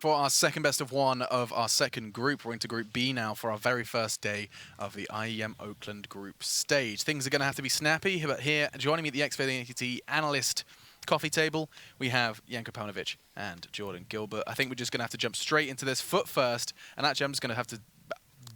for our second best of one of our second group. We're into Group B now for our very first day of the IEM Oakland group stage. Things are going to have to be snappy, but here, joining me at the Xfinity analyst coffee table, we have Janko Paunovic and Jordan Gilbert. I think we're just going to have to jump straight into this foot first, and actually I'm just going to have to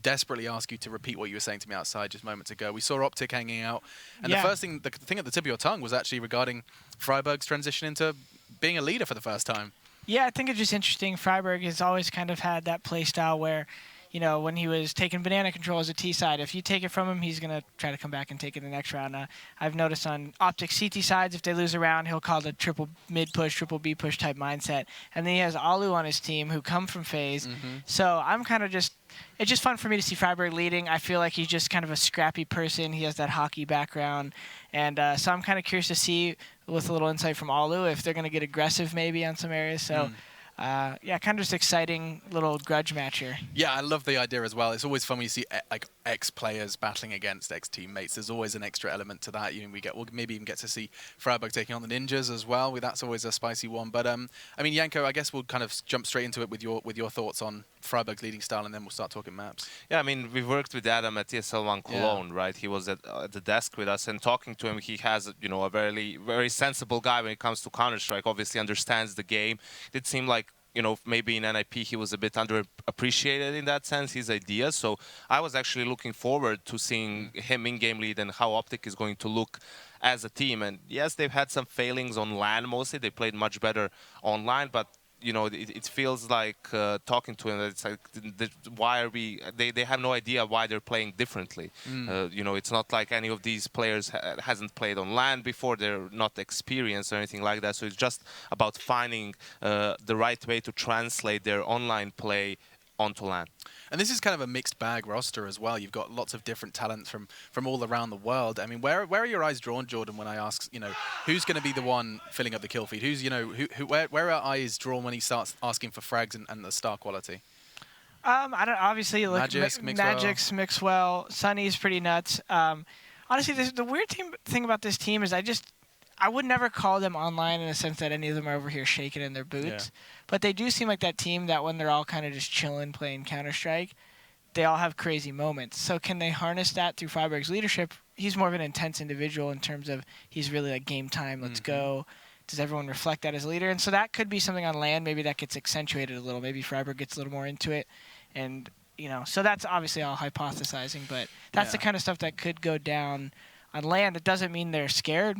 desperately ask you to repeat what you were saying to me outside just moments ago. We saw OpTic hanging out, and the thing at the tip of your tongue was actually regarding Freiburg's transition into being a leader for the first time. Yeah, I think it's just interesting. Freiburg has always kind of had that play style where, you know, when he was taking banana control as a T side, if you take it from him, he's going to try to come back and take it the next round. I've noticed on OpTic CT sides, if they lose a round, he'll call the triple mid push, triple B push type mindset. And then he has Alu on his team who come from FaZe. So I'm kind of just, it's just fun for me to see Freiburg leading. I feel like he's just kind of a scrappy person. He has that hockey background. And so I'm kind of curious to see, with a little insight from Alu, if they're going to get aggressive maybe on some areas. So. Yeah, kind of just exciting little grudge match here. Yeah, I love the idea as well. It's always fun when you see like ex-players battling against ex-teammates. There's always an extra element to that. We'll maybe even get to see Freiburg taking on the Ninjas as well. That's always a spicy one. But I mean, Janko, I guess we'll kind of jump straight into it with your thoughts on Freiburg's leading style, and then we'll start talking maps. Yeah, I mean, we've worked with Adam at TSL1 Cologne, right? He was at the desk with us, and talking to him, he has, you know, a very sensible guy when it comes to Counter-Strike. Obviously understands the game. It seemed like, you know, maybe in NIP he was a bit underappreciated in that sense, his ideas. So I was actually looking forward to seeing him in-game lead and how OpTic is going to look as a team. And yes, they've had some failings on LAN mostly. They played much better online, but you know, it feels like talking to him, it's like, why are we? They have no idea why they're playing differently. You know, it's not like any of these players hasn't played on LAN before. They're not experienced or anything like that. So it's just about finding the right way to translate their online play onto LAN. And this is kind of a mixed bag roster as well. You've got lots of different talents from all around the world. I mean, where are your eyes drawn, Jordan, when I ask, you know, who's going to be the one filling up the kill feed? Who's, you know, where are eyes drawn when he starts asking for frags and the star quality? I don't, obviously, look, Magix, Mixwell, Sunny's pretty nuts. Honestly, the weird thing about this team is I would never call them online in the sense that any of them are over here shaking in their boots. Yeah. But they do seem like that team that when they're all kind of just chilling, playing Counter-Strike, they all have crazy moments. So can they harness that through Freiburg's leadership? He's more of an intense individual in terms of he's really like game time, let's go. Does everyone reflect that as a leader? And so that could be something on LAN. Maybe that gets accentuated a little. Maybe Freiburg gets a little more into it. And, you know, so that's obviously all hypothesizing. But that's the kind of stuff that could go down on LAN. That doesn't mean they're scared.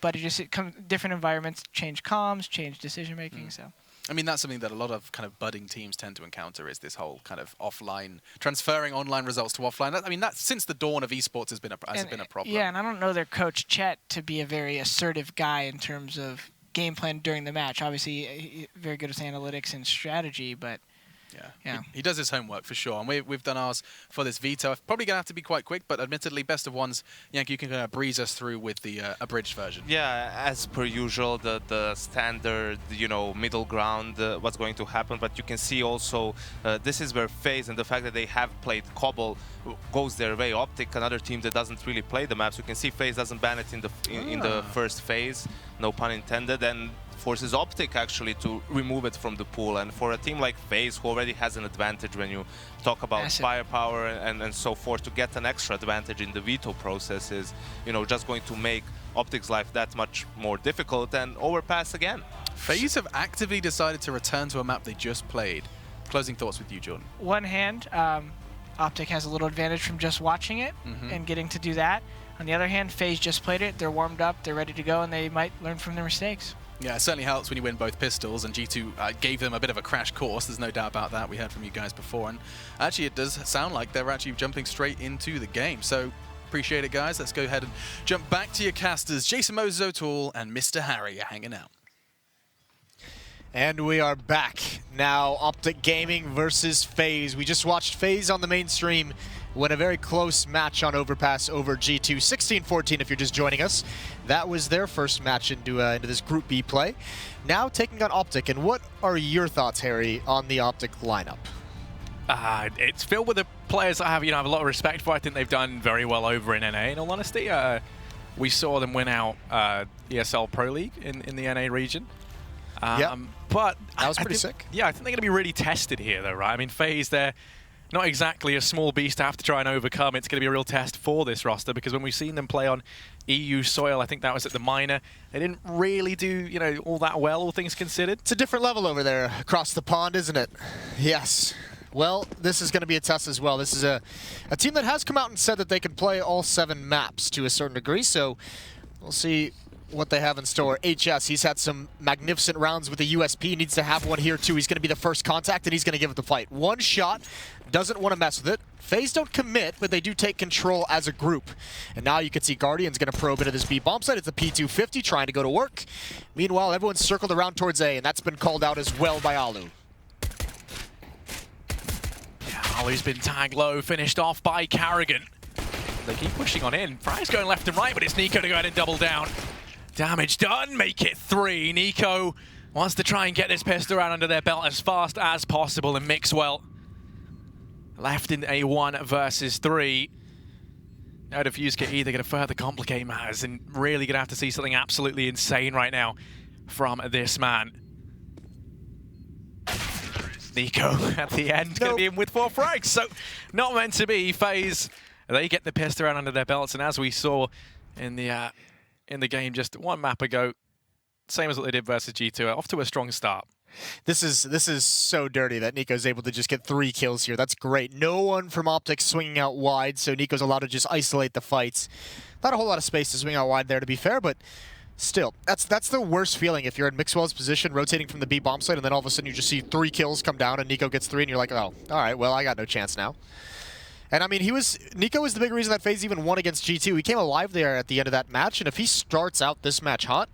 But it comes different environments, change comms, change decision making. So, I mean, that's something that a lot of kind of budding teams tend to encounter, is this whole kind of offline transferring online results to offline. I mean, that's since the dawn of esports has been a problem. Yeah, and I don't know their coach Chet to be a very assertive guy in terms of game plan during the match. Obviously, very good at analytics and strategy, but. Yeah. He does his homework for sure, and we've done ours for this veto. Probably going to have to be quite quick, but admittedly, best of ones, Janko, you can kind of breeze us through with the abridged version. Yeah, as per usual, the standard, you know, middle ground, what's going to happen. But you can see also, this is where FaZe and the fact that they have played Cobble goes their way. OpTic, another team that doesn't really play the maps. You can see FaZe doesn't ban it in the first phase, no pun intended, and forces OpTic actually to remove it from the pool. And for a team like FaZe, who already has an advantage when you talk about firepower and so forth, to get an extra advantage in the veto process is, you know, just going to make OpTic's life that much more difficult. And Overpass again. FaZe have actively decided to return to a map they just played. Closing thoughts with you, Jordan. One hand, OpTic has a little advantage from just watching it and getting to do that. On the other hand, FaZe just played it, they're warmed up, they're ready to go, and they might learn from their mistakes. Yeah, it certainly helps when you win both pistols, and G2 gave them a bit of a crash course. There's no doubt about that. We heard from you guys before, and actually it does sound like they're actually jumping straight into the game. So appreciate it, guys. Let's go ahead and jump back to your casters. Jason Moses O'Toole and Mr. Harry are hanging out. And we are back. Now, OpTic Gaming versus FaZe. We just watched FaZe on the main stream win a very close match on Overpass over G2, 16-14 if you're just joining us. That was their first match into this Group B play. Now taking on OpTic, and what are your thoughts, Harry, on the OpTic lineup? It's filled with the players I have a lot of respect for. I think they've done very well over in NA, in all honesty. We saw them win out ESL Pro League in the NA region. But that was pretty sick. Yeah, I think they're going to be really tested here, though, right? I mean, FaZe, they're not exactly a small beast to have to try and overcome. It's going to be a real test for this roster, because when we've seen them play on EU soil, I think that was at the minor, they didn't really do, you know, all that well, all things considered. It's a different level over there across the pond, isn't it? Yes. Well, this is going to be a test as well. This is a team that has come out and said that they can play all 7 maps to a certain degree, so we'll see what they have in store. HS, he's had some magnificent rounds with the USP. He needs to have one here too. He's going to be the first contact, and he's going to give it the fight. One shot, doesn't want to mess with it. FaZe don't commit, but they do take control as a group. And now you can see Guardian's going to probe into this B bomb site. It's a P250 trying to go to work. Meanwhile, everyone's circled around towards A, and that's been called out as well by Alu. Yeah, Alu's been tagged low, finished off by Carrigan. They keep pushing on in. Fry's going left and right, but it's Nico to go ahead and double down. Damage done, make it 3. Nico wants to try and get this pistol round under their belt as fast as possible, and Mixwell left in a 1 versus 3. Now Defuse get either going to further complicate matters, and really going to have to see something absolutely insane right now from this man. Nico at the end going to be in with 4 frags, so not meant to be. FaZe, they get the pistol round under their belts, and as we saw in the game just 1 map ago, same as what they did versus G2, off to a strong start. This is so dirty that Nico's able to just get 3 kills here. That's great. No one from OpTic swinging out wide, so Nico's allowed to just isolate the fights. Not a whole lot of space to swing out wide there, to be fair, but still, that's the worst feeling if you're in Mixwell's position, rotating from the B bomb site, and then all of a sudden you just see 3 kills come down and Nico gets 3, and you're like, oh, all right, well, I got no chance now. And I mean, Nico was the big reason that FaZe even won against G2. He came alive there at the end of that match, and if he starts out this match hot,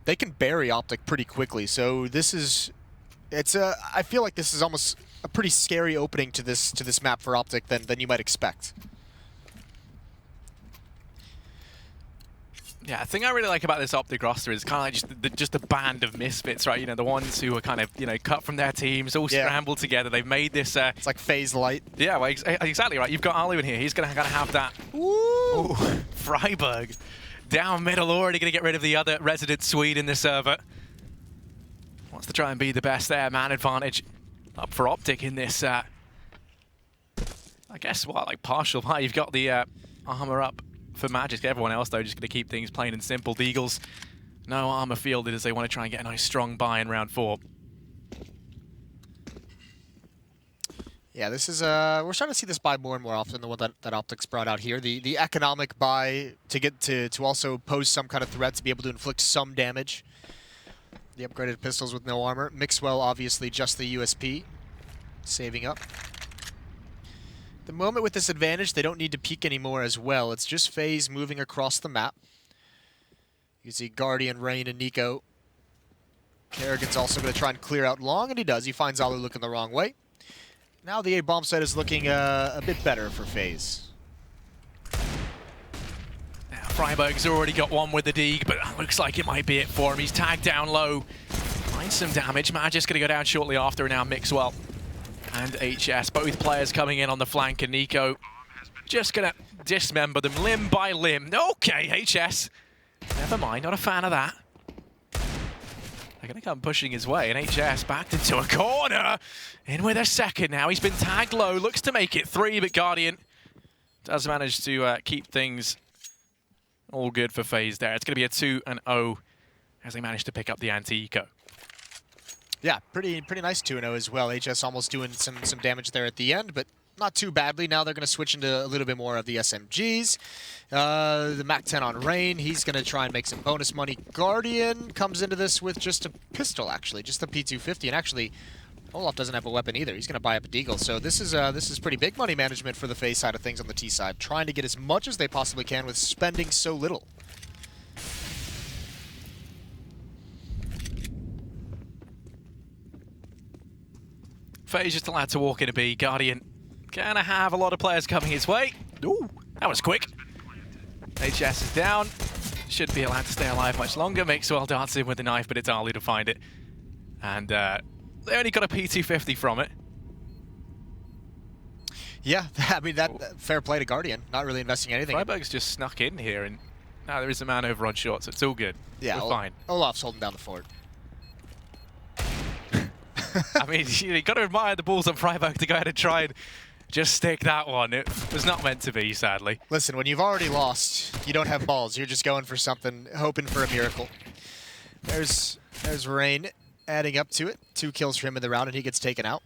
they can bury OpTic pretty quickly. So I feel like this is almost a pretty scary opening to this map for OpTic than you might expect. Yeah, the thing I really like about this OpTic roster is kind of like just a band of misfits, right? You know, the ones who are kind of, you know, cut from their teams, all scrambled together. They've made this... it's like FaZe Light. Yeah, well, exactly right. You've got Alu in here. He's going to have that... Ooh. Freiburg down middle, already going to get rid of the other resident Swede in the server. Wants to try and be the best there. Man advantage up for OpTic in this... I guess, what, like partial buy. You've got the armor up for Magic. Everyone else, though, just going to keep things plain and simple. Deagles, no armor fielded as they want to try and get a nice strong buy in round 4. Yeah, this is we're starting to see this buy more and more often, the one that OpTic's brought out here. The economic buy to get to also pose some kind of threat, to be able to inflict some damage. The upgraded pistols with no armor. Mixwell, obviously, just the USP, saving up. The moment with this advantage, they don't need to peek anymore as well. It's just FaZe moving across the map. You see Guardian, Rain, and Nico. Kerrigan's also going to try and clear out long, and he does. He finds Alu looking the wrong way. Now the A bomb site is looking a bit better for FaZe. Now Freiburg's already got 1 with the Deag, but that looks like it might be it for him. He's tagged down low. Finds some damage. Magic's going to go down shortly after, and now Mixwell and HS, both players coming in on the flank, and Nico just going to dismember them limb by limb. Okay, HS. Never mind, not a fan of that. They're going to come pushing his way, and HS backed into a corner. In with a second now. He's been tagged low, looks to make it 3, but Guardian does manage to keep things all good for FaZe there. It's going to be a 2-0 as they manage to pick up the anti-eco. Yeah, pretty nice 2-0 as well. HS almost doing some damage there at the end, but not too badly. Now they're going to switch into a little bit more of the SMGs. The MAC-10 on Rain, he's going to try and make some bonus money. Guardian comes into this with just a pistol, actually, just the P250, and actually Olaf doesn't have a weapon either. He's going to buy up a Deagle, so this is pretty big money management for the FaZe side of things on the T side, trying to get as much as they possibly can with spending so little. FaZe just allowed to walk in a B. Guardian gonna have a lot of players coming his way. Ooh, that was quick. HS is down. Should be allowed to stay alive much longer. Mixwell darts in with the knife, but it's Ali to find it. And they only got a P250 from it. Yeah, I mean, fair play to Guardian. Not really investing anything. Freiburg's just snuck in here, and now there is a man over on short, so it's all good. Yeah, we're fine. Olaf's holding down the fort. I mean, you got to admire the balls on Freiburg to go ahead and try and just stick that one. It was not meant to be, sadly. Listen, when you've already lost, you don't have balls. You're just going for something, hoping for a miracle. There's Rain adding up to it. 2 kills for him in the round, and he gets taken out.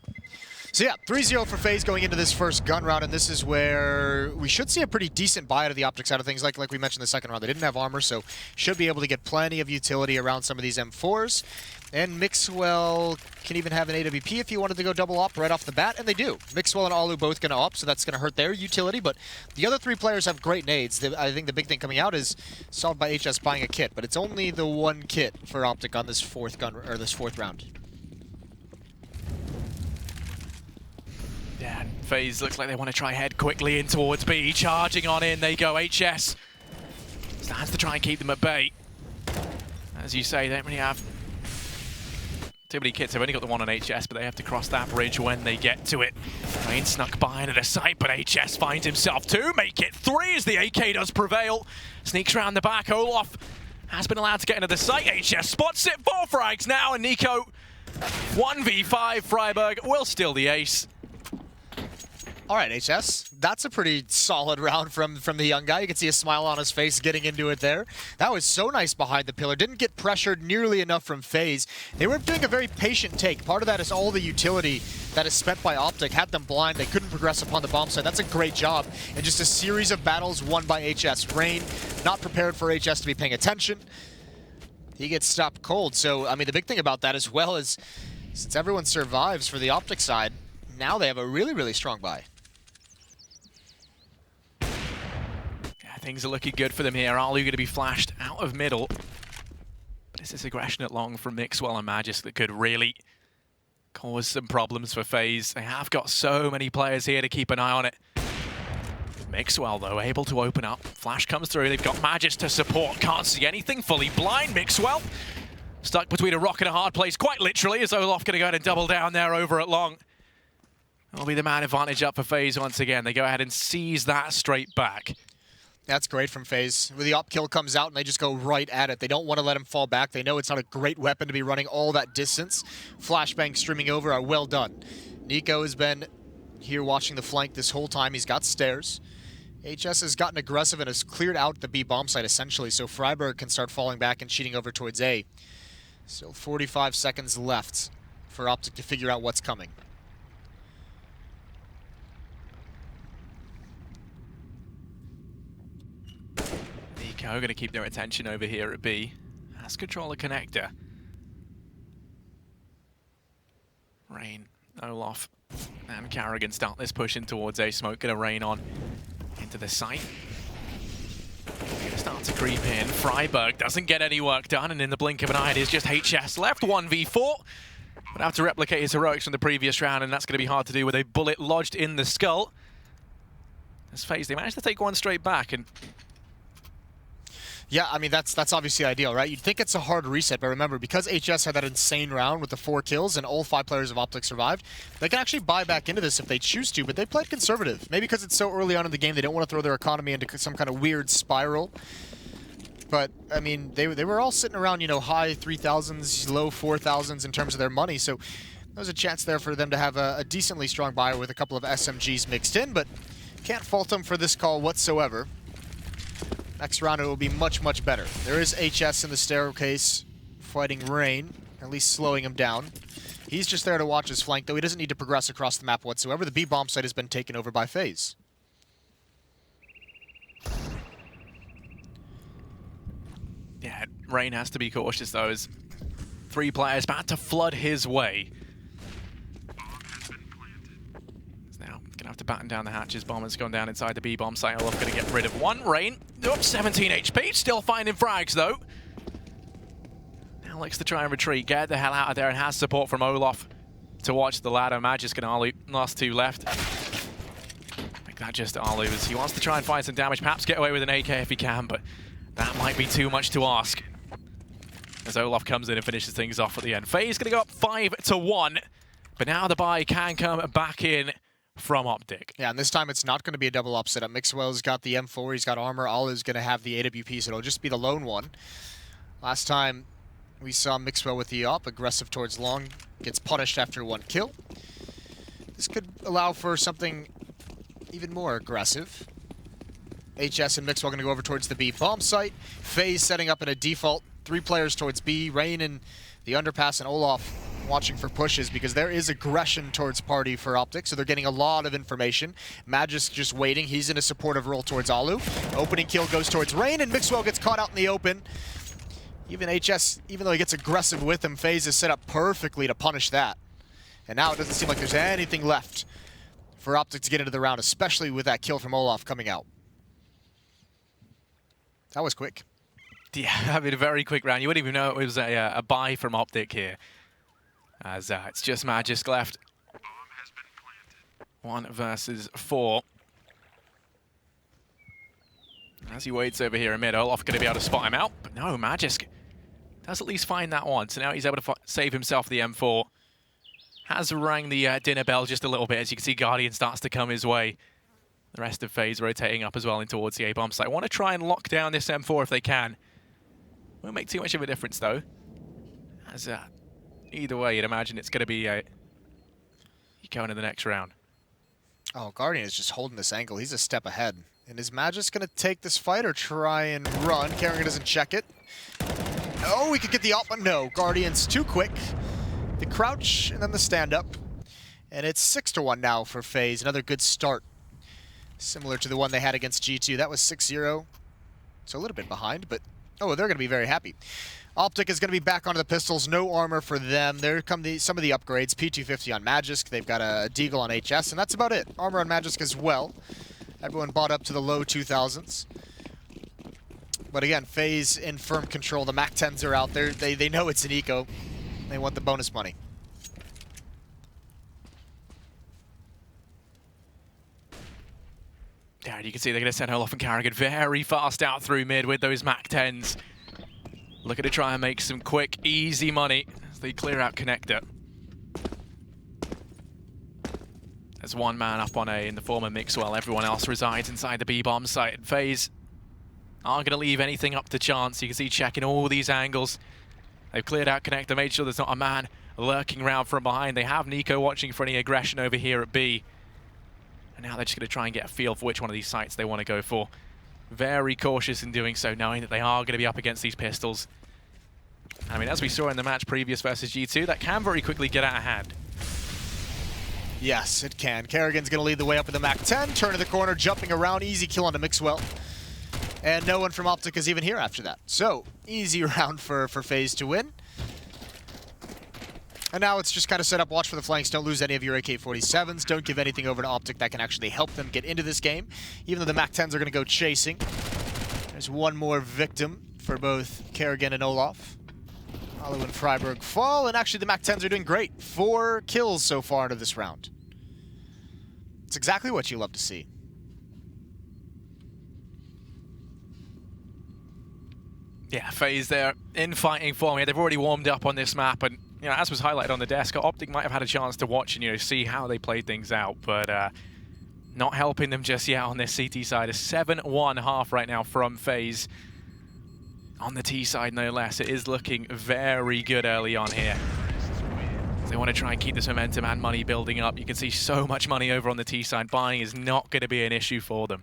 So yeah, 3-0 for FaZe going into this first gun round, and this is where we should see a pretty decent buy out of the OpTic side of things. Like we mentioned the second round, they didn't have armor, so should be able to get plenty of utility around some of these M4s. And Mixwell can even have an AWP if he wanted to go double op right off the bat, and they do. Mixwell and Alu both going to op, so that's going to hurt their utility, but the other 3 players have great nades. I think the big thing coming out is solved by HS buying a kit, but it's only the 1 kit for OpTic on this fourth round. Yeah, FaZe looks like they want to try head quickly in towards B. Charging on in, they go. HS stands to try and keep them at bay. As you say, they don't really have too many kits. They've only got the 1 on HS, but they have to cross that bridge when they get to it. Rain snuck by into the site, but HS finds himself 2. Make it 3 as the AK does prevail. Sneaks around the back. Olaf has been allowed to get into the site. HS spots it. 4 frags now, and Nico 1v5. Freiburg will steal the ace. All right, HS, that's a pretty solid round from the young guy. You can see a smile on his face getting into it there. That was so nice behind the pillar. Didn't get pressured nearly enough from FaZe. They were doing a very patient take. Part of that is all the utility that is spent by OpTic. Had them blind. They couldn't progress upon the bomb site. That's a great job. And just a series of battles won by HS. Rain not prepared for HS to be paying attention. He gets stopped cold. So, I mean, the big thing about that as well is since everyone survives for the OpTic side, now they have a really, really strong buy. Things are looking good for them here. Alu going to be flashed out of middle. But it's this aggression at long from Mixwell and Magisk that could really cause some problems for FaZe. They have got so many players here to keep an eye on it. Mixwell, though, able to open up. Flash comes through. They've got Magisk to support. Can't see anything. Fully blind. Mixwell stuck between a rock and a hard place, quite literally, as Olaf going to go ahead and double down there over at long. That'll be the man advantage up for FaZe once again. They go ahead and seize that straight back. That's great from FaZe. When the op kill comes out and they just go right at it. They don't want to let him fall back. They know it's not a great weapon to be running all that distance. Flashbangs streaming over are well done. Nico has been here watching the flank this whole time. He's got stairs. HS has gotten aggressive and has cleared out the B bomb site essentially, so Freiburg can start falling back and cheating over towards A. Still 45 seconds left for OpTic to figure out what's coming. Nico going to keep their attention over here at B. Has control of connector. Rain, Olaf, and Carrigan start this push in towards A. Smoke going to rain on into the site. Going to start to creep in. Freiburg doesn't get any work done, and in the blink of an eye, it is just HS left, 1v4. But have to replicate his heroics from the previous round, and that's going to be hard to do with a bullet lodged in the skull. As FaZe, they managed to take one straight back, and yeah, I mean, that's obviously ideal, right? You'd think it's a hard reset, but remember, because HS had that insane round with the 4 kills and all 5 players of OpTic survived, they can actually buy back into this if they choose to, but they played conservative. Maybe because it's so early on in the game, they don't want to throw their economy into some kind of weird spiral. But, I mean, they were all sitting around, you know, high 3,000s, low 4,000s in terms of their money, so there's a chance there for them to have a decently strong buy with a couple of SMGs mixed in, but can't fault them for this call whatsoever. Next round it will be much, much better. There is HS in the staircase fighting Rain, at least slowing him down. He's just there to watch his flank, though he doesn't need to progress across the map whatsoever. The B bomb site has been taken over by FaZe. yeah, Rain has to be cautious though, as 3 players about to flood his way. Gonna have to batten down the hatches. Bomber's gone down inside the B bomb site. Olaf gonna get rid of 1. Rain, up 17 HP. Still finding frags though. Now looks to try and retreat. Get the hell out of there, and has support from Olaf to watch the ladder. Magisk and Alu, last 2 left. I think that just Alu, as he wants to try and find some damage. Perhaps get away with an AK if he can, but that might be too much to ask. As Olaf comes in and finishes things off at the end. FaZe gonna go up 5-1, but now the buy can come back in from OpTic. Yeah, and this time it's not going to be a double op setup. Mixwell's got the M4, he's got armor. Alu's going to have the AWP, so it'll just be the lone one. Last time, We saw Mixwell with the op, aggressive towards long, gets punished after 1 kill. This could allow for something even more aggressive. HS and Mixwell going to go over towards the B bomb site. FaZe setting up in a default. 3 players towards B. Rain and the Underpass and Olaf watching for pushes because there is aggression towards party for OpTic, so they're getting a lot of information. Magisk just waiting. He's in a supportive role towards Alu. Opening kill goes towards Rain, and Mixwell gets caught out in the open. Even HS, even though he gets aggressive with him, FaZe is set up perfectly to punish that. And now it doesn't seem like there's anything left for OpTic to get into the round, especially with that kill from Olaf coming out. That was quick. Yeah, I mean, a very quick round. You wouldn't even know it was a buy from OpTic here. As it's just Magisk left. 1 versus 4. As he waits over here in mid, Olaf going to be able to spot him out. But no, Magisk does at least find that one. So now he's able to save himself the M4. Has rang the dinner bell just a little bit. As you can see, Guardian starts to come his way. The rest of FaZe rotating up as well in towards the A-bomb site. Want to try and lock down this M4 if they can. Won't make too much of a difference, though. As either way, you'd imagine it's going to be you go into the next round. Oh, Guardian is just holding this angle. He's a step ahead. And is Magisk going to take this fight or try and run? Kerrigan doesn't check it. Oh, we could get the op, but no. Guardian's too quick. The crouch and then the stand-up. And it's 6-1 now for FaZe. Another good start. Similar to the one they had against G2. That was 6-0. So a little bit behind, but oh, they're going to be very happy. OpTic is going to be back onto the pistols. No armor for them. There come some of the upgrades. P250 on Magisk. They've got a Deagle on HS, and that's about it. Armor on Magisk as well. Everyone bought up to the low 2000s. But again, FaZe in firm control. The MAC-10s are out there. They know it's an eco. They want the bonus money. Yeah, you can see they're going to send Olaf and Kerrigan very fast out through mid with those MAC-10s. Looking to try and make some quick, easy money as they clear out Connector. There's 1 man up on A in the form of Mixwell. Everyone else resides inside the B-bomb site. And FaZe aren't going to leave anything up to chance. You can see checking all these angles. They've cleared out Connector, made sure there's not a man lurking around from behind. They have Nico watching for any aggression over here at B. And now they're just going to try and get a feel for which one of these sites they want to go for. Very cautious in doing so, knowing that they are going to be up against these pistols. I mean, as we saw in the match previous versus G2, that can very quickly get out of hand. Yes, it can. Kerrigan's going to lead the way up with the MAC-10, turn to the corner, jumping around, easy kill onto Mixwell. And no one from OpTic is even here after that. So, easy round for FaZe to win. And now it's just kind of set up, watch for the flanks, don't lose any of your AK-47s, don't give anything over to OpTic that can actually help them get into this game, even though the MAC-10s are going to go chasing. There's 1 more victim for both Kerrigan and Olaf. Alu and Freiburg fall, and actually the MAC-10s are doing great. 4 kills so far into this round. It's exactly what you love to see. Yeah, FaZe there in fighting form here. They've already warmed up on this map, and you know, as was highlighted on the desk, OpTic might have had a chance to watch and see how they played things out, but not helping them just yet on this CT side. A 7-1 half right now from FaZe. On the T side, no less. It is looking very good early on here. They want to try and keep this momentum and money building up. You can see so much money over on the T side. Buying is not going to be an issue for them.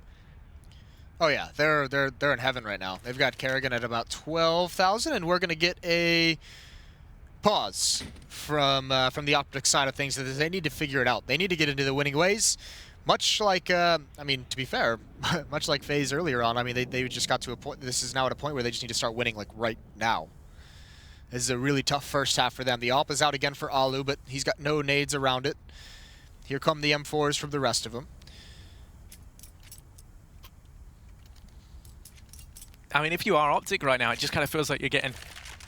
Oh yeah, they're in heaven right now. They've got Kerrigan at about 12,000, and we're going to get a pause from the OpTic side of things. They need to figure it out. They need to get into the winning ways. Much like, I mean, to be fair, much like FaZe earlier on, I mean, they just got to a point, this is now at a point where they just need to start winning, like, right now. This is a really tough first half for them. The AWP is out again for Alu, but he's got no nades around it. Here come the M4s from the rest of them. I mean, if you are OpTic right now, it just kind of feels like you're getting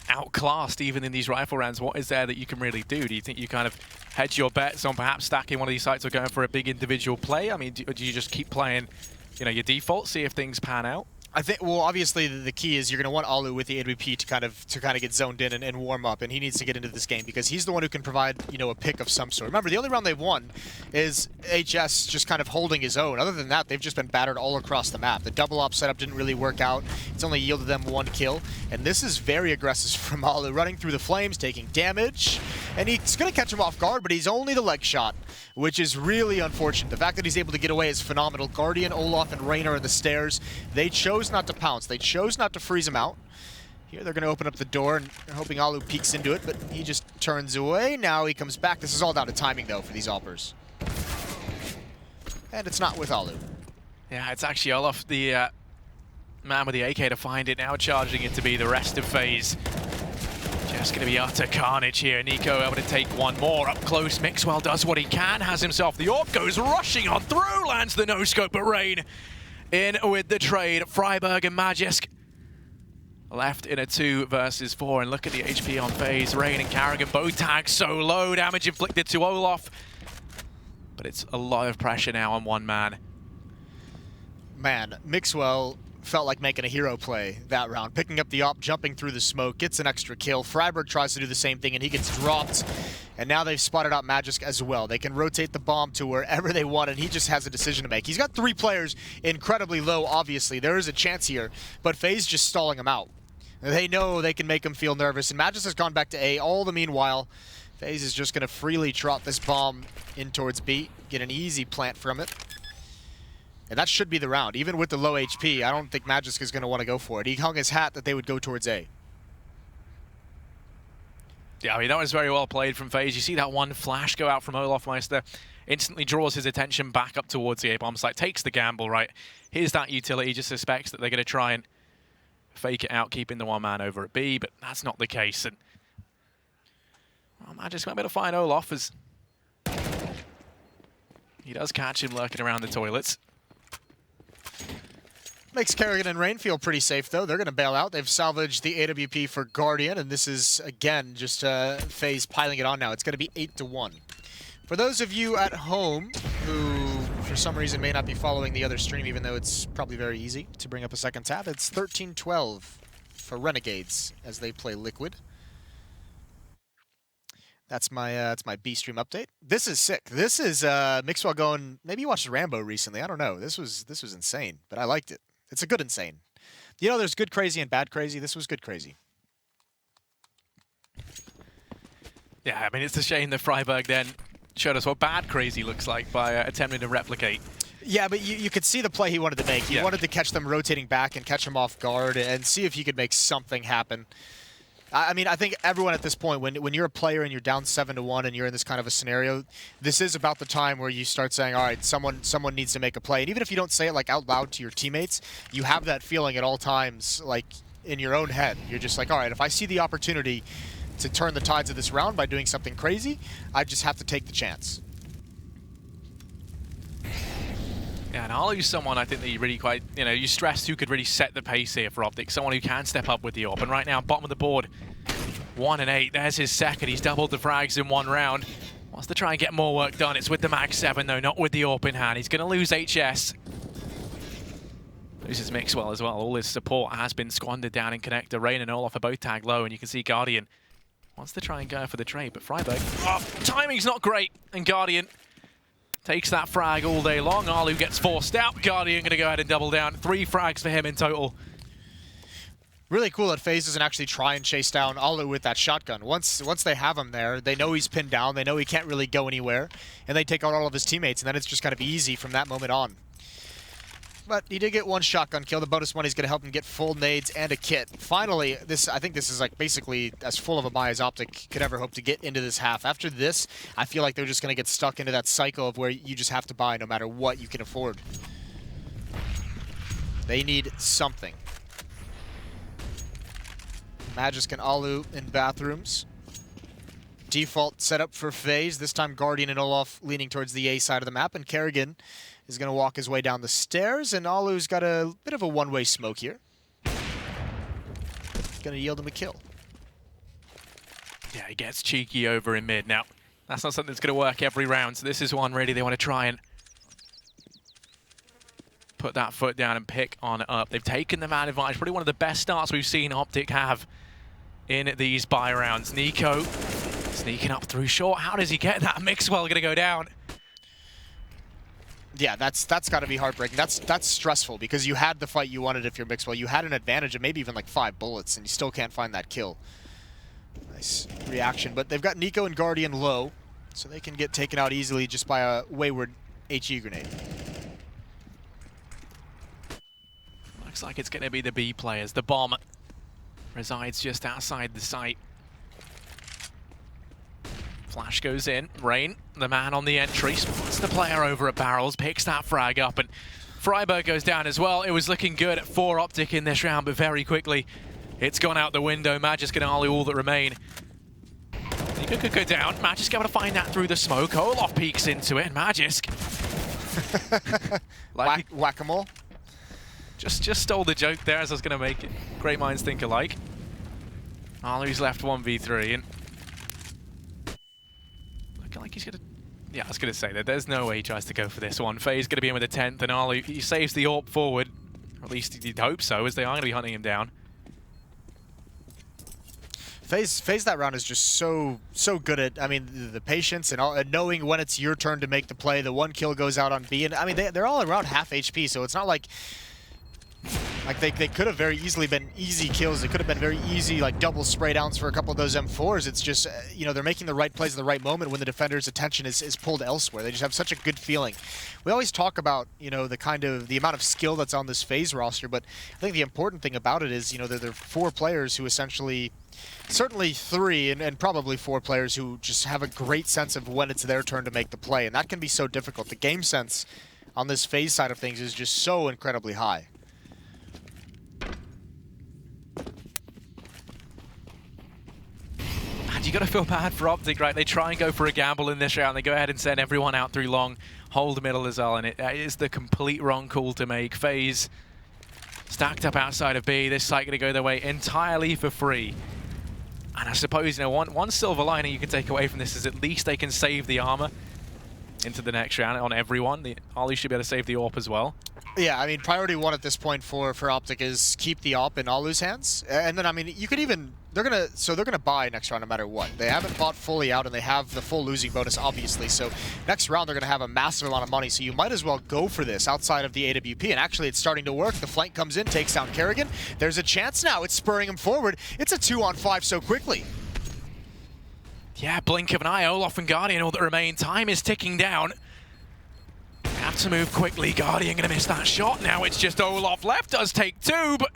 outclassed even in these rifle rounds. What is there that you can really do? Do you think you kind of hedge your bets on perhaps stacking one of these sites or going for a big individual play? I mean, do you just keep playing, your default, see if things pan out? I think, well, obviously the key is you're going to want Alu with the AWP to kind of get zoned in and warm up, and he needs to get into this game because he's the one who can provide, you know, a pick of some sort. Remember, the only round they've won is HS just kind of holding his own. Other than that, they've just been battered all across the map. The double op setup didn't really work out. It's only yielded them 1 kill, and this is very aggressive from Alu, running through the flames, taking damage, and he's going to catch him off guard, but he's only the leg shot, which is really unfortunate. The fact that he's able to get away is phenomenal. Guardian, Olaf, and Rain are in the stairs. They chose not to pounce. They chose not to freeze him out. Here they're going to open up the door, and they're hoping Alu peeks into it, but he just turns away. Now he comes back. This is all down to timing, though, for these Oppers. And it's not with Alu. Yeah, it's actually Olaf, the man with the AK, to find it. Now charging it to be the rest of FaZe. Just going to be utter carnage here. Nico able to take one more up close. Mixwell does what he can, has himself the AWP, goes rushing on through, lands the no-scope, but Rain in with the trade. Freiburg and Magisk left in a 2 versus 4, and look at the HP on FaZe. Rain and Carrigan both tagged so low, damage inflicted to Olaf, but it's a lot of pressure now on one man. Man, Mixwell felt like making a hero play that round, picking up the op, jumping through the smoke, gets an extra kill. Freiburg tries to do the same thing, and he gets dropped. And now they've spotted out Magisk as well. They can rotate the bomb to wherever they want, and he just has a decision to make. He's got 3 players incredibly low, obviously. There is a chance here, but FaZe just stalling him out. They know they can make him feel nervous, and Magisk has gone back to A. All the meanwhile, FaZe is just going to freely trot this bomb in towards B, get an easy plant from it. And that should be the round. Even with the low HP, I don't think Magisk is going to want to go for it. He hung his hat that they would go towards A. Yeah, I mean, that was very well played from FaZe. You see that one flash go out from Olaf Meister, instantly draws his attention back up towards the A-bomb site, takes the gamble, right? Here's that utility, just suspects that they're going to try and fake it out, keeping the one man over at B, but that's not the case. And well, Magisk might be able to find Olaf as he does catch him lurking around the toilets. Makes Kerrigan and Rain feel pretty safe, though. They're going to bail out. They've salvaged the AWP for Guardian, and this is, again, just FaZe piling it on now. It's going to be 8-1. For those of you at home who, for some reason, may not be following the other stream, even though it's probably very easy to bring up a second tab, it's 13-12 for Renegades as they play Liquid. That's my B stream update. This is sick. This is Mixwell going. Maybe you watched Rambo recently. I don't know. This was insane, but I liked it. It's a good insane. You know, there's good crazy and bad crazy. This was good crazy. Yeah, I mean, it's a shame that Freiburg then showed us what bad crazy looks like by attempting to replicate. Yeah, but you could see the play he wanted to make. He wanted to catch them rotating back and catch them off guard and see if he could make something happen. I mean, I think everyone at this point, when you're a player and you're down 7-1 and you're in this kind of a scenario, this is about the time where you start saying, all right, someone needs to make a play. And even if you don't say it like out loud to your teammates, you have that feeling at all times, like in your own head. You're just like, all right, if I see the opportunity to turn the tides of this round by doing something crazy, I just have to take the chance. Yeah, and Alu's someone I think that you really quite, you stressed who could really set the pace here for OpTic, someone who can step up with the AWP. And right now, bottom of the board, 1 and 8. There's his second. He's doubled the frags in 1 round. Wants to try and get more work done. It's with the Mag 7, though, not with the AWP in hand. He's going to lose HS. Loses Mixwell as well. All his support has been squandered down in connector. Rain and Olaf are both tagged low, and you can see Guardian wants to try and go for the trade, but Freiburg, timing's not great, and Guardian takes that frag all day long. Alu gets forced out. Guardian going to go ahead and double down. 3 frags for him in total. Really cool that FaZe doesn't actually try and chase down Alu with that shotgun. Once they have him there, they know he's pinned down. They know he can't really go anywhere. And they take out all of his teammates, and then it's just kind of easy from that moment on. But he did get 1 shotgun kill. The bonus money is going to help him get full nades and a kit. Finally, I think this is like basically as full of a buy as OpTic could ever hope to get into this half. After this, I feel like they're just going to get stuck into that cycle of where you just have to buy no matter what you can afford. They need something. Magisk and Alu in bathrooms. Default setup for FaZe. This time Guardian and Olaf leaning towards the A side of the map, and Kerrigan is going to walk his way down the stairs, and Alu's got a bit of a one-way smoke here. Going to yield him a kill. Yeah, he gets cheeky over in mid. Now, that's not something that's going to work every round, so this is one really they want to try and put that foot down and pick on up. They've taken the man advantage. Probably one of the best starts we've seen OpTic have in these buy rounds. Nico sneaking up through short. How does he get that? Mixwell gonna go down. Yeah, that's got to be heartbreaking. That's stressful because you had the fight you wanted if you're Mixwell. You had an advantage of maybe even like 5 bullets, and you still can't find that kill. Nice reaction, but they've got Nico and Guardian low, so they can get taken out easily just by a wayward HE grenade. Looks like it's going to be the B players. The bomb resides just outside the site. Flash goes in. Rain, the man on the entry, spots the player over at Barrels, picks that frag up, and Freiburg goes down as well. It was looking good for OpTic in this round, but very quickly it's gone out the window. Magisk and Ali all that remain. Nico could go down. Magisk able to find that through the smoke. Olaf peeks into it, and Magisk like Whack-a-mole. Just stole the joke there as I was going to make it. Great minds think alike. Ali's left 1v3, and looking like he's going to... Yeah, I was going to say that there's no way he tries to go for this one. FaZe going to be in with the 10th, and Ali, he saves the AWP forward. Or at least he'd hope so, as they are going to be hunting him down. FaZe that round is just so good at, I mean, the patience and knowing when it's your turn to make the play. The one kill goes out on B, and I mean, they're all around half HP, so it's not like they could have very easily been easy kills. They could have been very easy, like, double spray downs for a couple of those M4s. It's just, you know, they're making the right plays at the right moment when the defender's attention is pulled elsewhere. They just have such a good feeling. We always talk about, you know, the amount of skill that's on this FaZe roster, but I think the important thing about it is, you know, there are 4 players who essentially, certainly 3 and probably 4 players who just have a great sense of when it's their turn to make the play, and that can be so difficult. The game sense on this FaZe side of things is just so incredibly high. And you got to feel bad for OpTic, right? They try and go for a gamble in this round. They go ahead and send everyone out through long, hold the middle as well, and it is the complete wrong call to make. FaZe stacked up outside of B. This site going to go their way entirely for free. And I suppose, you know, one silver lining you can take away from this is at least they can save the armor into the next round on everyone. The Ali should be able to save the AWP as well. Yeah, I mean, priority 1 at this point for OpTic is keep the AWP in Alu's hands. And then, I mean, you could even... They're gonna buy next round no matter what. They haven't bought fully out, and they have the full losing bonus, obviously. So next round, they're gonna have a massive amount of money. So you might as well go for this outside of the AWP. And actually, it's starting to work. The flank comes in, takes down Kerrigan. There's a chance now. It's spurring him forward. It's a 2-on-5 so quickly. Yeah, blink of an eye. Olaf and Guardian all that remain. Time is ticking down. Have to move quickly. Guardian gonna miss that shot. Now it's just Olaf left. Does take 2, but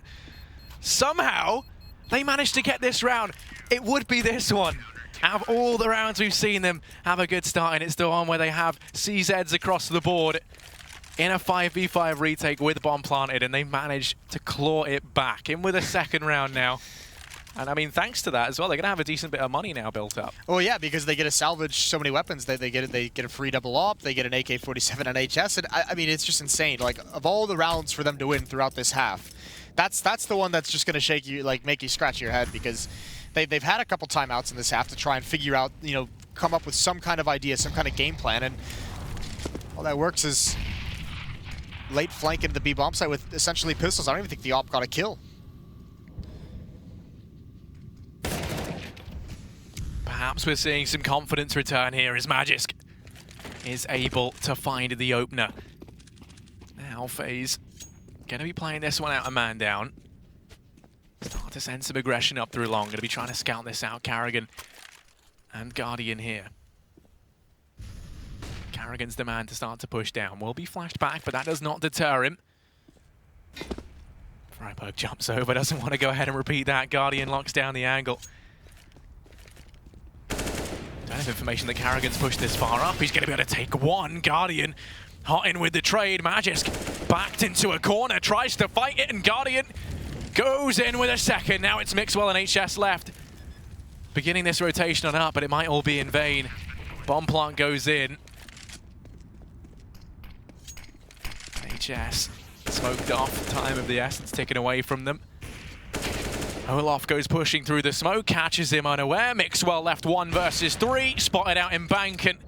somehow they managed to get this round. It would be this one. Out of all the rounds we've seen them have a good start, and it's the one where they have CZs across the board in a 5v5 retake with bomb planted, and they managed to claw it back. In with a second round now. And I mean, thanks to that as well, they're gonna have a decent bit of money now built up. Oh yeah, because they get to salvage so many weapons. They get a free double op. They get an AK-47 and HS. And I mean, it's just insane. Like, of all the rounds for them to win throughout this half, that's the one that's just gonna shake you, like, make you scratch your head, because they've had a couple timeouts in this half to try and figure out, you know, come up with some kind of idea, some kind of game plan, and all that works is late flank into the B bomb site with essentially pistols. I don't even think the op got a kill. Perhaps we're seeing some confidence return here as Magisk is able to find the opener. Now FaZe going to be playing this one out a man down. Start to send some aggression up through long. Going to be trying to scout this out. Carrigan and Guardian here. Carrigan's the man to start to push down. Will be flashed back, but that does not deter him. Freiburg jumps over, doesn't want to go ahead and repeat that. Guardian locks down the angle. Don't have information that Carrigan's pushed this far up. He's going to be able to take one. Guardian hot in with the trade. Magisk backed into a corner, tries to fight it, and Guardian goes in with a second. Now it's Mixwell and HS left. Beginning this rotation on up, but it might all be in vain. Bomb plant goes in. HS smoked off. Time of the essence taken away from them. Olaf goes pushing through the smoke, catches him unaware. Mixwell left 1 versus 3, spotted out in bank, and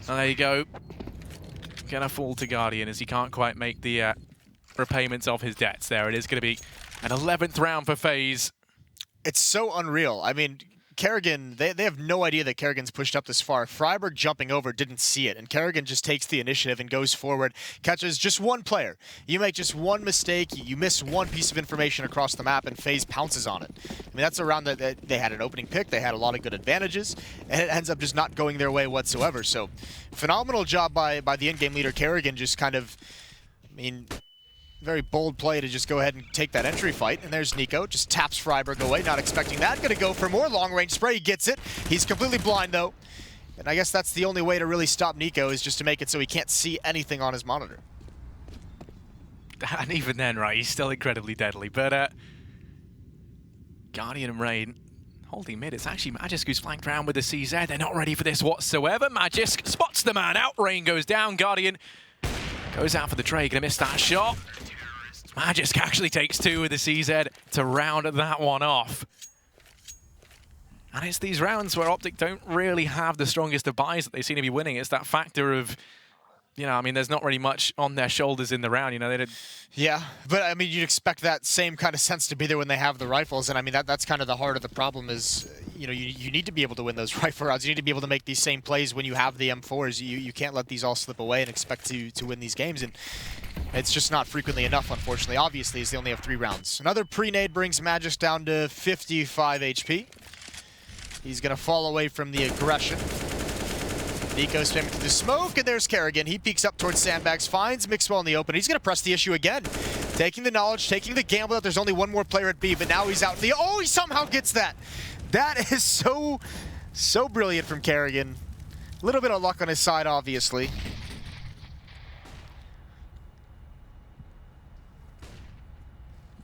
there you go. going to fall to Guardian as he can't quite make the repayments of his debts there. It is going to be an 11th round for FaZe. It's so unreal. I mean, Kerrigan, they have no idea that Kerrigan's pushed up this far. Freiburg jumping over didn't see it, and Kerrigan just takes the initiative and goes forward, catches just one player. You make just one mistake, you miss one piece of information across the map, and FaZe pounces on it. I mean, that's a round that they had an opening pick, they had a lot of good advantages, and it ends up just not going their way whatsoever. So, phenomenal job by the in-game leader Kerrigan, just kind of, I mean, very bold play to just go ahead and take that entry fight. And there's Nico, just taps Freiburg away, not expecting that. Gonna go for more long-range spray, he gets it. He's completely blind though. And I guess that's the only way to really stop Nico, is just to make it so he can't see anything on his monitor. And even then, right, he's still incredibly deadly. But Guardian and Rain holding mid. It's actually Magisk who's flanked around with the CZ. They're not ready for this whatsoever. Magisk spots the man out. Rain goes down. Guardian goes out for the trade. Gonna miss that shot. Magisk actually takes 2 with the CZ to round that one off. And it's these rounds where OpTic don't really have the strongest of buys that they seem to be winning. It's that factor of, you know, I mean, there's not really much on their shoulders in the round, you know. They did. Yeah, but I mean, you'd expect that same kind of sense to be there when they have the rifles, and I mean, that's kind of the heart of the problem is, you know, you need to be able to win those rifle rounds. You need to be able to make these same plays when you have the M4s. You can't let these all slip away and expect to win these games, and it's just not frequently enough, unfortunately. Obviously, as they only have 3 rounds. Another pre-nade brings Magisk down to 55 HP. He's going to fall away from the aggression. Nico spamming through the smoke, and there's Kerrigan. He peeks up towards sandbags, finds Mixwell in the open. He's going to press the issue again. Taking the knowledge, taking the gamble that there's only one more player at B, but now he's out in the... Oh, he somehow gets that! That is so brilliant from Kerrigan. A little bit of luck on his side, obviously.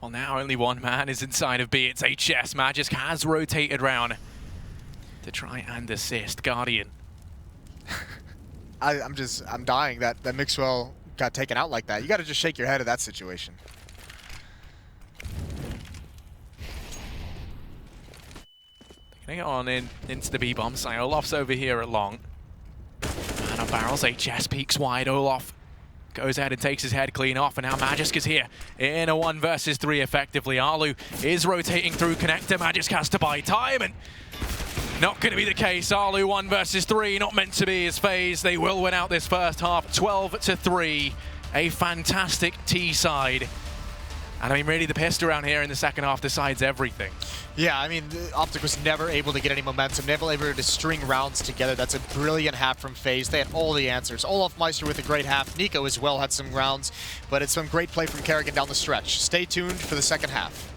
Well, now only one man is inside of B. It's HS. Magisk has rotated round to try and assist Guardian. I'm dying that Mixwell got taken out like that. You got to just shake your head at that situation. Gonna get on into the B bomb site. Olaf's over here at long. And on barrels, HS peeks wide. Olaf goes ahead and takes his head clean off, and now Magisk is here in a 1 versus 3 effectively. Arlu is rotating through connector. Magisk has to buy time, and not going to be the case. Arlu 1 versus 3, not meant to be as FaZe. They will win out this first half, 12-3. A fantastic T side. And I mean, really, the pissed around here in the second half decides everything. Yeah, I mean, OpTic was never able to get any momentum, never able to string rounds together. That's a brilliant half from FaZe. They had all the answers. Olaf Meister with a great half. Nico as well had some rounds, but it's some great play from Kerrigan down the stretch. Stay tuned for the second half.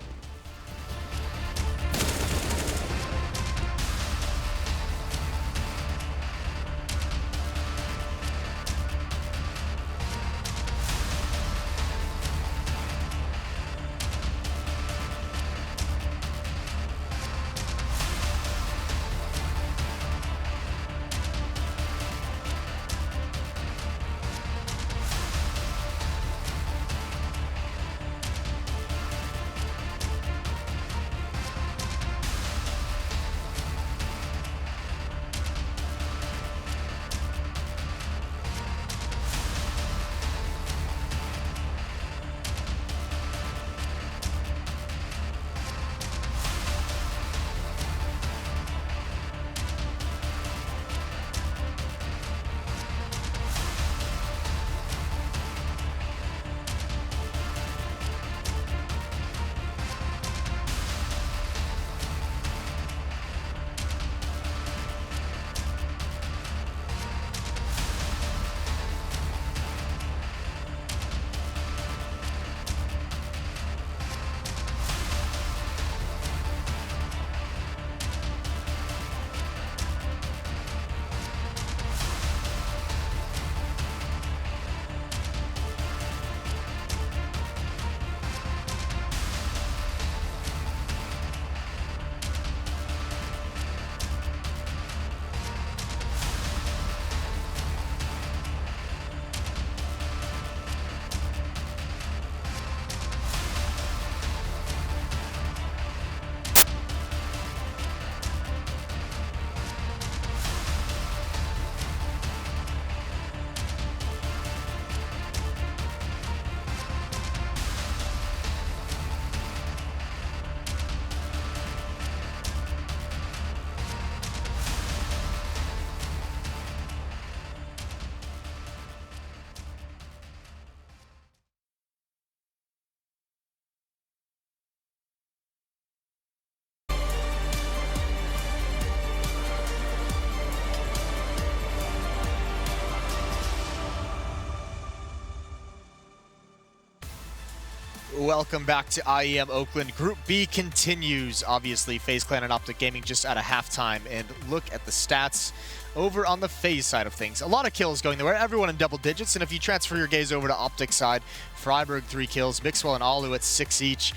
Welcome back to IEM Oakland. Group B continues. Obviously, FaZe Clan and OpTic Gaming just at a halftime. And look at the stats over on the FaZe side of things. A lot of kills going there. Everyone in double digits. And if you transfer your gaze over to OpTic side, Freiburg 3 kills, Mixwell and Alu at 6 each.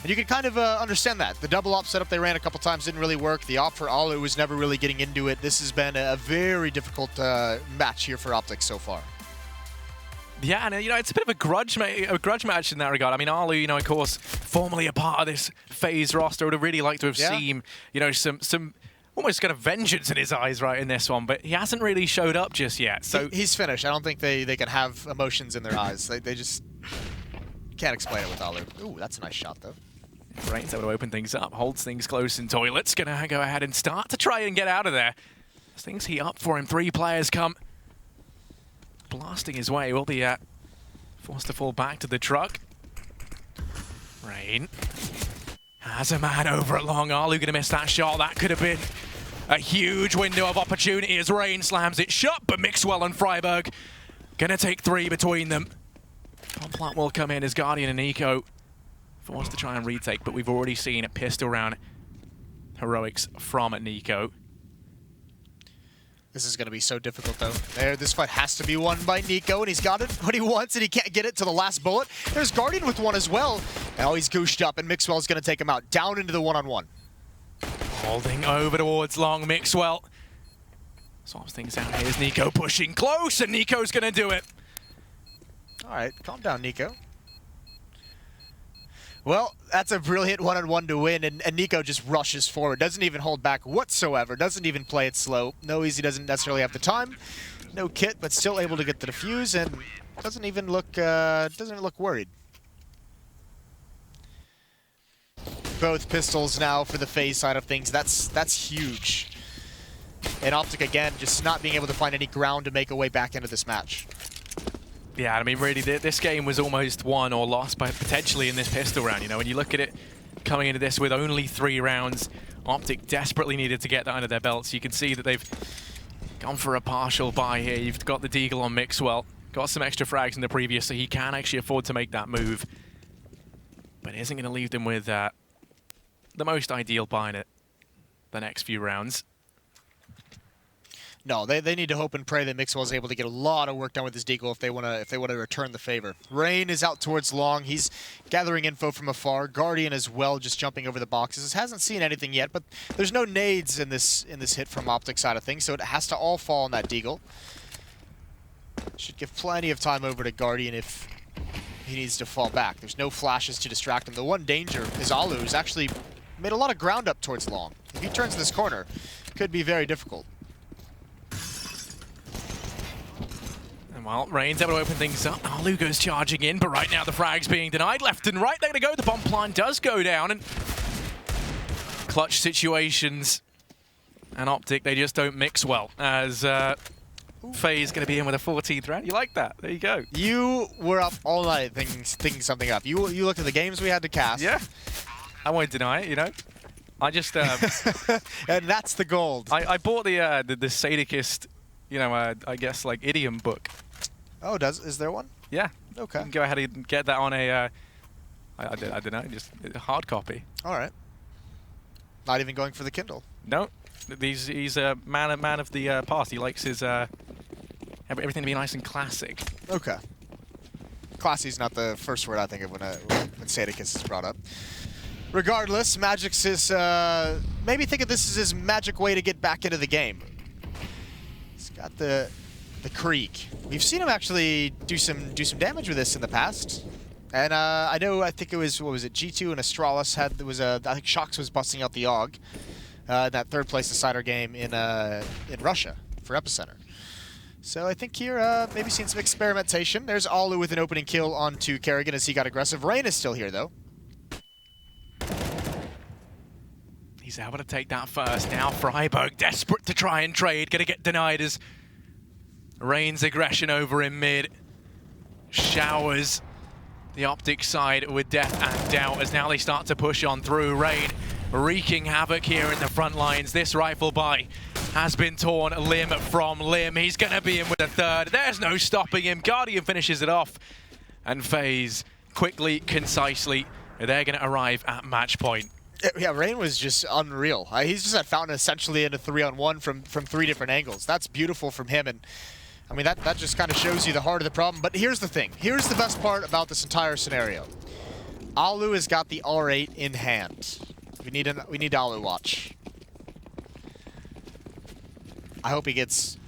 And you can kind of understand that. The double op setup they ran a couple times didn't really work. The op for Alu was never really getting into it. This has been a very difficult match here for OpTic so far. Yeah, and it's a bit of a grudge match in that regard. I mean, Alu, of course, formerly a part of this FaZe roster, would have really liked to have seen, some almost kind of vengeance in his eyes right in this one, but he hasn't really showed up just yet. So he's finished. I don't think they can have emotions in their eyes. They just can't explain it with Alu. Ooh, that's a nice shot though. Rain's able to open things up, holds things close in toilets, gonna go ahead and start to try and get out of there. As things heat up for him, 3 players come blasting his way. Will be forced to fall back to the truck. Rain has a man over at long. Alu gonna miss that shot. That could have been a huge window of opportunity as Rain slams it shut, but Mixwell and Freiburg gonna take 3 between them. Plant will come in as Guardian and Nico forced to try and retake, but we've already seen a pistol round heroics from Nico. This is going to be so difficult, though. This fight has to be won by Nico, and he's got it what he wants, and he can't get it to the last bullet. There's Guardian with one as well. Now he's gooshed up, and Mixwell's going to take him out, down into the one-on-one. Holding over towards long, Mixwell swaps things out. Here's Nico pushing close, and Nico's going to do it. All right, calm down, Nico. Well, that's a brilliant one-on-one to win, and Nico just rushes forward. Doesn't even hold back whatsoever. Doesn't even play it slow. No easy, doesn't necessarily have the time. No kit, but still able to get the defuse, and doesn't even look worried. Both pistols now for the FaZe side of things. That's huge. And OpTic again, just not being able to find any ground to make a way back into this match. Yeah, I mean, really, this game was almost won or lost by potentially in this pistol round. When you look at it coming into this with only 3 rounds, OpTic desperately needed to get that under their belts. You can see that they've gone for a partial buy here. You've got the deagle on Mixwell, got some extra frags in the previous, so he can actually afford to make that move. But it isn't going to leave them with the most ideal buy in it the next few rounds. No, they need to hope and pray that Mixwell is able to get a lot of work done with his deagle if they want to return the favor. Rain is out towards long. He's gathering info from afar. Guardian as well, just jumping over the boxes. Hasn't seen anything yet, but there's no nades in this hit from OpTic side of things, so it has to all fall on that deagle. Should give plenty of time over to Guardian if he needs to fall back. There's no flashes to distract him. The one danger is Alu, who's actually made a lot of ground up towards long. If he turns this corner, it could be very difficult. Well, Rain's able to open things up. Alu goes charging in, but right now the frag's being denied. Left and right, they're going to go. The bomb plant does go down, and clutch situations. And OpTic, they just don't mix well, as FaZe going to be in with a 14th round. You like that? There you go. You were up all night thinking something up. You looked at the games we had to cast. Yeah. I won't deny it, I just... and that's the gold. I bought the Sadicist, I guess, like, idiom book. Oh, is there one? Yeah. Okay. You can go ahead and get that on a, I don't know, just a hard copy. All right. Not even going for the Kindle. No. He's a man of the past. He likes his everything to be nice and classic. Okay. Classy's not the first word I think of when Sadicus is brought up. Regardless, Magix is maybe think of this as his magic way to get back into the game. He's got the Creek. We've seen him actually do some damage with this in the past. And I think it was, what was it, G2 and Astralis I think Shox was busting out the AUG in that 3rd place decider game in Russia for Epicenter. So I think here, maybe seeing some experimentation. There's Alu with an opening kill onto Kerrigan as he got aggressive. Rain is still here, though. He's able to take that first. Now Freiburg, desperate to try and trade. Gonna get denied as Rain's aggression over in mid showers the OpTic side with death and doubt as now they start to push on through. Rain wreaking havoc here in the front lines. This rifle buy has been torn limb from limb. He's going to be in with a 3rd. There's no stopping him. Guardian finishes it off. And FaZe quickly, concisely. They're going to arrive at match point. Yeah, Rain was just unreal. He's just at Fountain essentially in a 3-on-1 from 3 different angles. That's beautiful from him, and I mean that just kind of shows you the heart of the problem. But here's the thing. Here's the best part about this entire scenario. Alu has got the R8 in hand. We need Alu watch. I hope he gets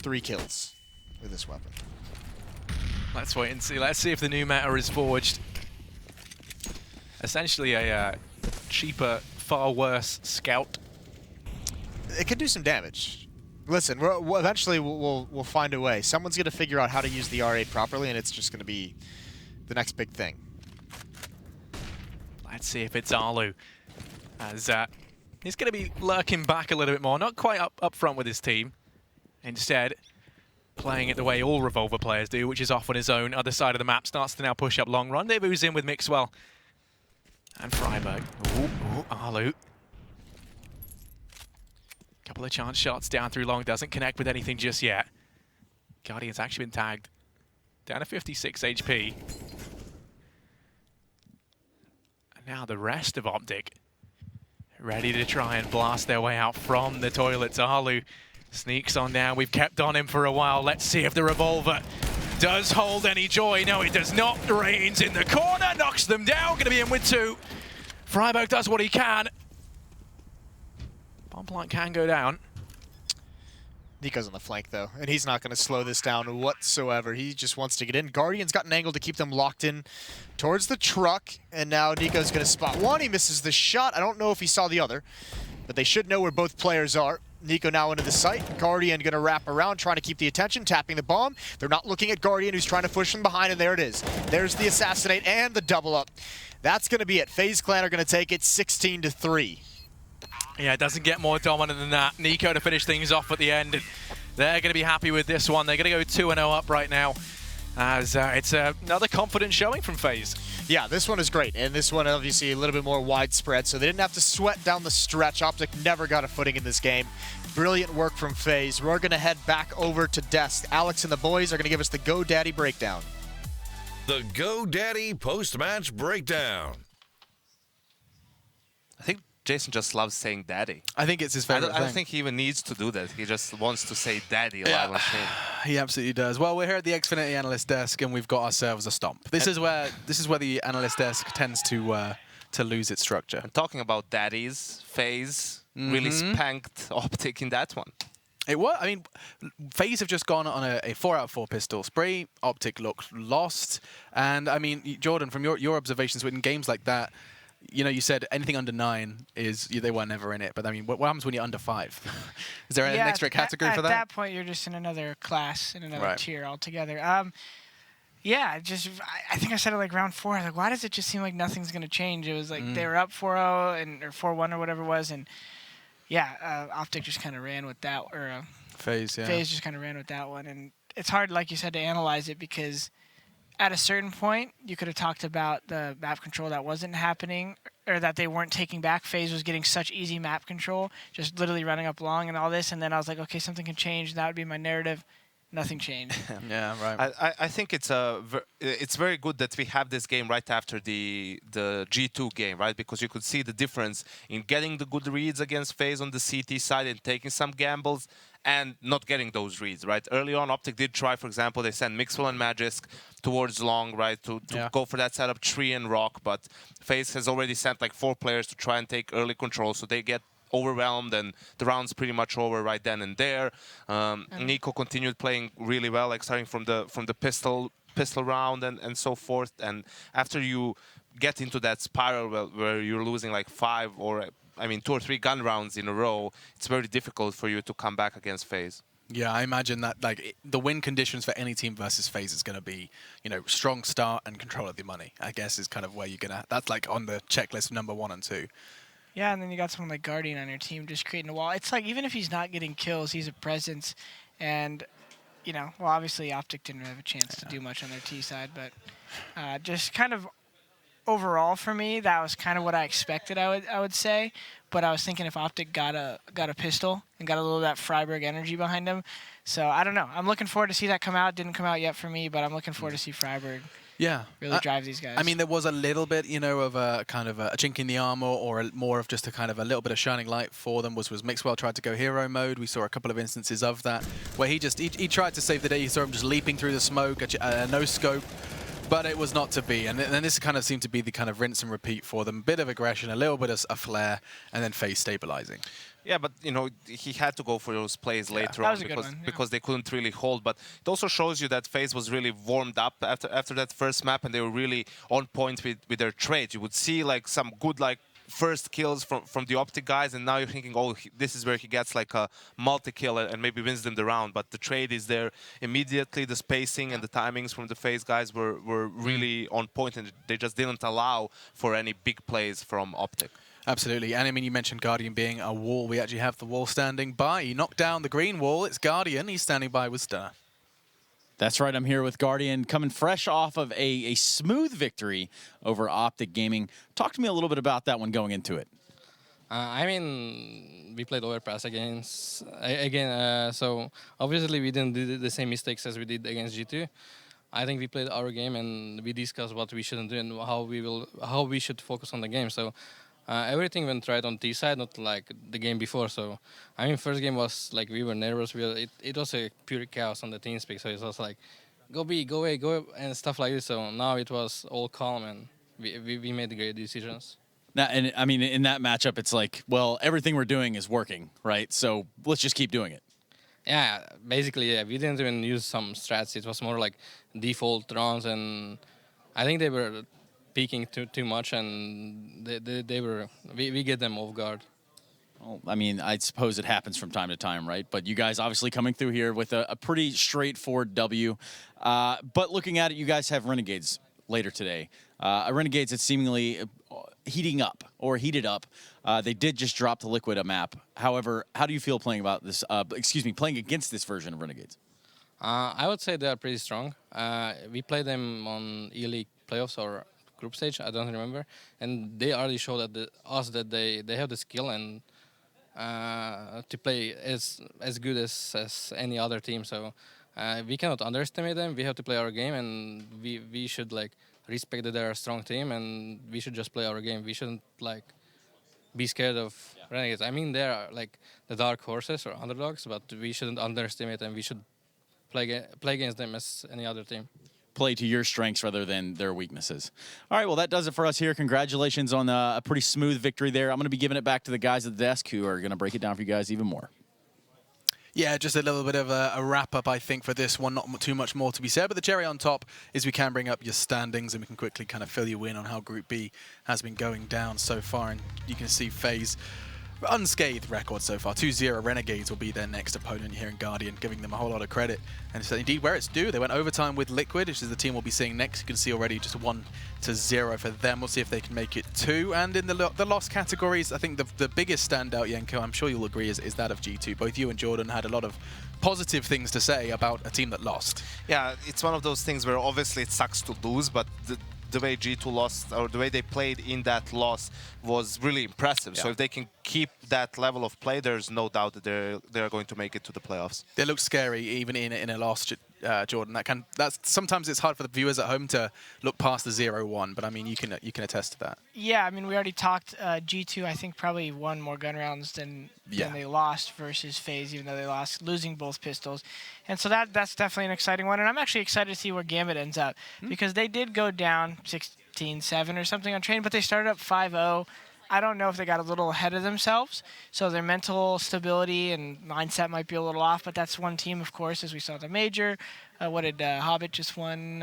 3 kills with this weapon. Let's wait and see. Let's see if the new meta is forged. Essentially a cheaper, far worse scout. It could do some damage. Listen, eventually we'll find a way. Someone's going to figure out how to use the R8 properly, and it's just going to be the next big thing. Let's see if it's Alu. As he's going to be lurking back a little bit more. Not quite up front with his team. Instead, playing it the way all Revolver players do, which is off on his own. Other side of the map starts to now push up long. Rendezvous in with Mixwell. And Freiburg. Ooh, Alu. Couple of chance shots down through long. Doesn't connect with anything just yet. Guardian's actually been tagged. Down to 56 HP. And now the rest of OpTic. Ready to try and blast their way out from the toilets. Alu sneaks on down. We've kept on him for a while. Let's see if the Revolver does hold any joy. No, it does not. Rain's in the corner, knocks them down. Going to be in with 2. Freiburg does what he can. Bomb plant can go down. Nico's on the flank, though, and he's not going to slow this down whatsoever. He just wants to get in. Guardian's got an angle to keep them locked in towards the truck, and now Nico's going to spot one. He misses the shot. I don't know if he saw the other, but they should know where both players are. Nico now into the site. Guardian going to wrap around, trying to keep the attention, tapping the bomb. They're not looking at Guardian, who's trying to push from behind, and there it is. There's the assassinate and the double up. That's going to be it. FaZe Clan are going to take it 16-3. Yeah, it doesn't get more dominant than that. Nico to finish things off at the end. They're going to be happy with this one. They're going to go 2-0 up right now, as it's another confident showing from FaZe. Yeah, this one is great, and this one obviously a little bit more widespread, so they didn't have to sweat down the stretch. OpTic never got a footing in this game. Brilliant work from FaZe. We're going to head back over to Desk. Alex and the boys are going to give us the GoDaddy breakdown. The GoDaddy post-match breakdown. I think Jason just loves saying daddy. I think it's his favorite thing. I don't think he even needs to do that. He just wants to say daddy live on stream. He absolutely does. Well, we're here at the Xfinity Analyst Desk, and we've got ourselves a stomp. This is where the Analyst Desk tends to lose its structure. And talking about daddies, FaZe really spanked OpTic in that one. It was. I mean, FaZe have just gone on a 4-out-of-4 pistol spree. OpTic looked lost, and I mean, Jordan, from your observations in games like that. You know, you said anything under 9 is they were never in it. But I mean, what happens when you're under 5? Is there an extra category for that? At that point, you're just in another class, in another tier altogether. Yeah, I think I said it like round 4. I was like, why does it just seem like nothing's going to change? It was like they were up 4-0 or 4-1 or whatever it was, and yeah, OpTic just kind of ran with that, or FaZe just kind of ran with that one, and it's hard, like you said, to analyze it because at a certain point, you could have talked about the map control that wasn't happening or that they weren't taking back. FaZe was getting such easy map control, just literally running up long and all this. And then I was like, okay, something can change. That would be my narrative. Nothing changed. Yeah, right. I think it's very good that we have this game right after the G2 game, right? Because you could see the difference in getting the good reads against FaZe on the CT side and taking some gambles and not getting those reads, right? Early on, OpTic did try, for example, they sent Mixwell and Magisk towards long, right, to go for that setup, Tree and Rock, but FaZe has already sent like 4 players to try and take early control, so they get overwhelmed, and the round's pretty much over right then and there. Nico continued playing really well, like starting from the pistol round and so forth. And after you get into that spiral where you're losing like 5 or 2 or 3 gun rounds in a row, it's very difficult for you to come back against FaZe. Yeah, I imagine that the win conditions for any team versus FaZe is going to be, strong start and control of the money. I guess is kind of where you're gonna. That's like on the checklist number 1 and 2. Yeah, and then you got someone like Guardian on your team just creating a wall. It's like even if he's not getting kills, he's a presence. And, well, obviously OpTic didn't really have a chance to do much on their T side. But just kind of overall for me, that was kind of what I expected, I would say. But I was thinking if OpTic got a pistol and got a little of that Freiburg energy behind him. So I don't know. I'm looking forward to see that come out. Didn't come out yet for me, but I'm looking forward to see Freiburg Yeah. really drive these guys. I mean, there was a little bit, you know, of a kind of a chink in the armor, or more of just a kind of a little bit of shining light for them was Mixwell tried to go hero mode. We saw a couple of instances of that where he tried to save the day. You saw him just leaping through the smoke, no scope, but it was not to be. And this kind of seemed to be the kind of rinse and repeat for them. Bit of aggression, a little bit of a flare, and then FaZe stabilizing. Yeah, but you know, he had to go for those plays later on because they couldn't really hold. But it also shows you that FaZe was really warmed up after that first map, and they were really on point with their trades. You would see like some good first kills from the OpTic guys, and now you're thinking, oh, this is where he gets like a multi-kill and maybe wins them the round. But the trade is there immediately. The spacing and the timings from the FaZe guys were really on point, and they just didn't allow for any big plays from OpTic. Absolutely, and I mean, you mentioned Guardian being a wall. We actually have the wall standing by. He knocked down the green wall. It's Guardian. He's standing by with Star. That's right. I'm here with Guardian, coming fresh off of a smooth victory over OpTic Gaming. Talk to me a little bit about that one going into it. I mean, we played Overpass again. So obviously we didn't do the same mistakes as we did against G2. I think we played our game and we discussed what we shouldn't do and how we should focus on the game. So everything went right on T side, not like the game before. So I mean, first game was like we were nervous. It was a pure chaos on the TeamSpeak. So it was like go B, go A, go, and stuff like this. So now it was all calm and we made great decisions. Now, and I mean, in that matchup, it's like, well, everything we're doing is working, right? So let's just keep doing it. Yeah, basically, yeah. We didn't even use some strats. It was more like default rounds, and I think they were peaking too much, and we get them off guard. Well, I mean, I suppose it happens from time to time, right? But you guys obviously coming through here with a pretty straightforward W. But looking at it, you guys have Renegades later today. Renegades that's seemingly heated up. They did just drop the Liquid a map. However, how do you feel playing about this? Playing against this version of Renegades? I would say they are pretty strong. We played them on E-League playoffs or group stage, I don't remember, and they already showed us that they have the skill and to play as good as any other team. So we cannot underestimate them. We have to play our game, and we should like respect that they're a strong team, and we should just play our game. We shouldn't like be scared of Renegades. I mean, they are like the dark horses or underdogs, but we shouldn't underestimate them. We should play against them as any other team. Play to your strengths rather than their weaknesses. All right, well, that does it for us here. Congratulations on a pretty smooth victory there. I'm going to be giving it back to the guys at the desk who are going to break it down for you guys even more. Yeah, just a little bit of a wrap-up, I think, for this one. Not too much more to be said, but the cherry on top is we can bring up your standings and we can quickly kind of fill you in on how Group B has been going down so far. And you can see FaZe unscathed record so far. 2-0 Renegades will be their next opponent here in Guardian, giving them a whole lot of credit. And so indeed where it's due. They went overtime with Liquid, which is the team we'll be seeing next. You can see already just 1-0 for them. We'll see if they can make it 2. And in the loss categories, I think the biggest standout, Yenko, I'm sure you'll agree, is that of G2. Both you and Jordan had a lot of positive things to say about a team that lost. Yeah, it's one of those things where obviously it sucks to lose, but the way G2 lost, or the way they played in that loss, was really impressive. Yeah. So if they can keep that level of play, there's no doubt that they're going to make it to the playoffs. They look scary even in a loss, Jordan. That's sometimes it's hard for the viewers at home to look past the 0-1, but I mean you can attest to that. Yeah, I mean we already talked. G2 I think probably won more gun rounds than they lost versus FaZe, even though they lost, losing both pistols. And so that's definitely an exciting one. And I'm actually excited to see where Gambit ends up because they did go down 16-7 or something on train, but they started up 5-0. I don't know if they got a little ahead of themselves, so their mental stability and mindset might be a little off, but that's one team, of course, as we saw the Major. What did Hobbit just won?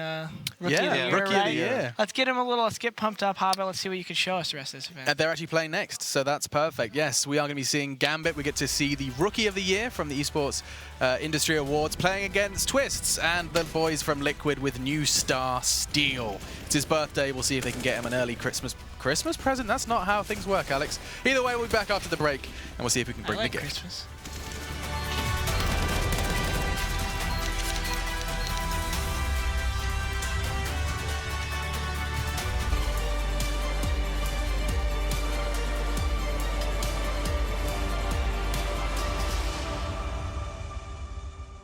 Rookie of the Year, Rookie right? of the Year. Let's get pumped up, Hobbit. Let's see what you can show us the rest of this event. And they're actually playing next, so that's perfect. Yes, we are going to be seeing Gambit. We get to see the Rookie of the Year from the Esports Industry Awards playing against Twists and the boys from Liquid with New Star Steel. It's his birthday. We'll see if they can get him an early Christmas present. That's not how things work, Alex. Either way, we'll be back after the break, and we'll see if we can bring the gift. Christmas.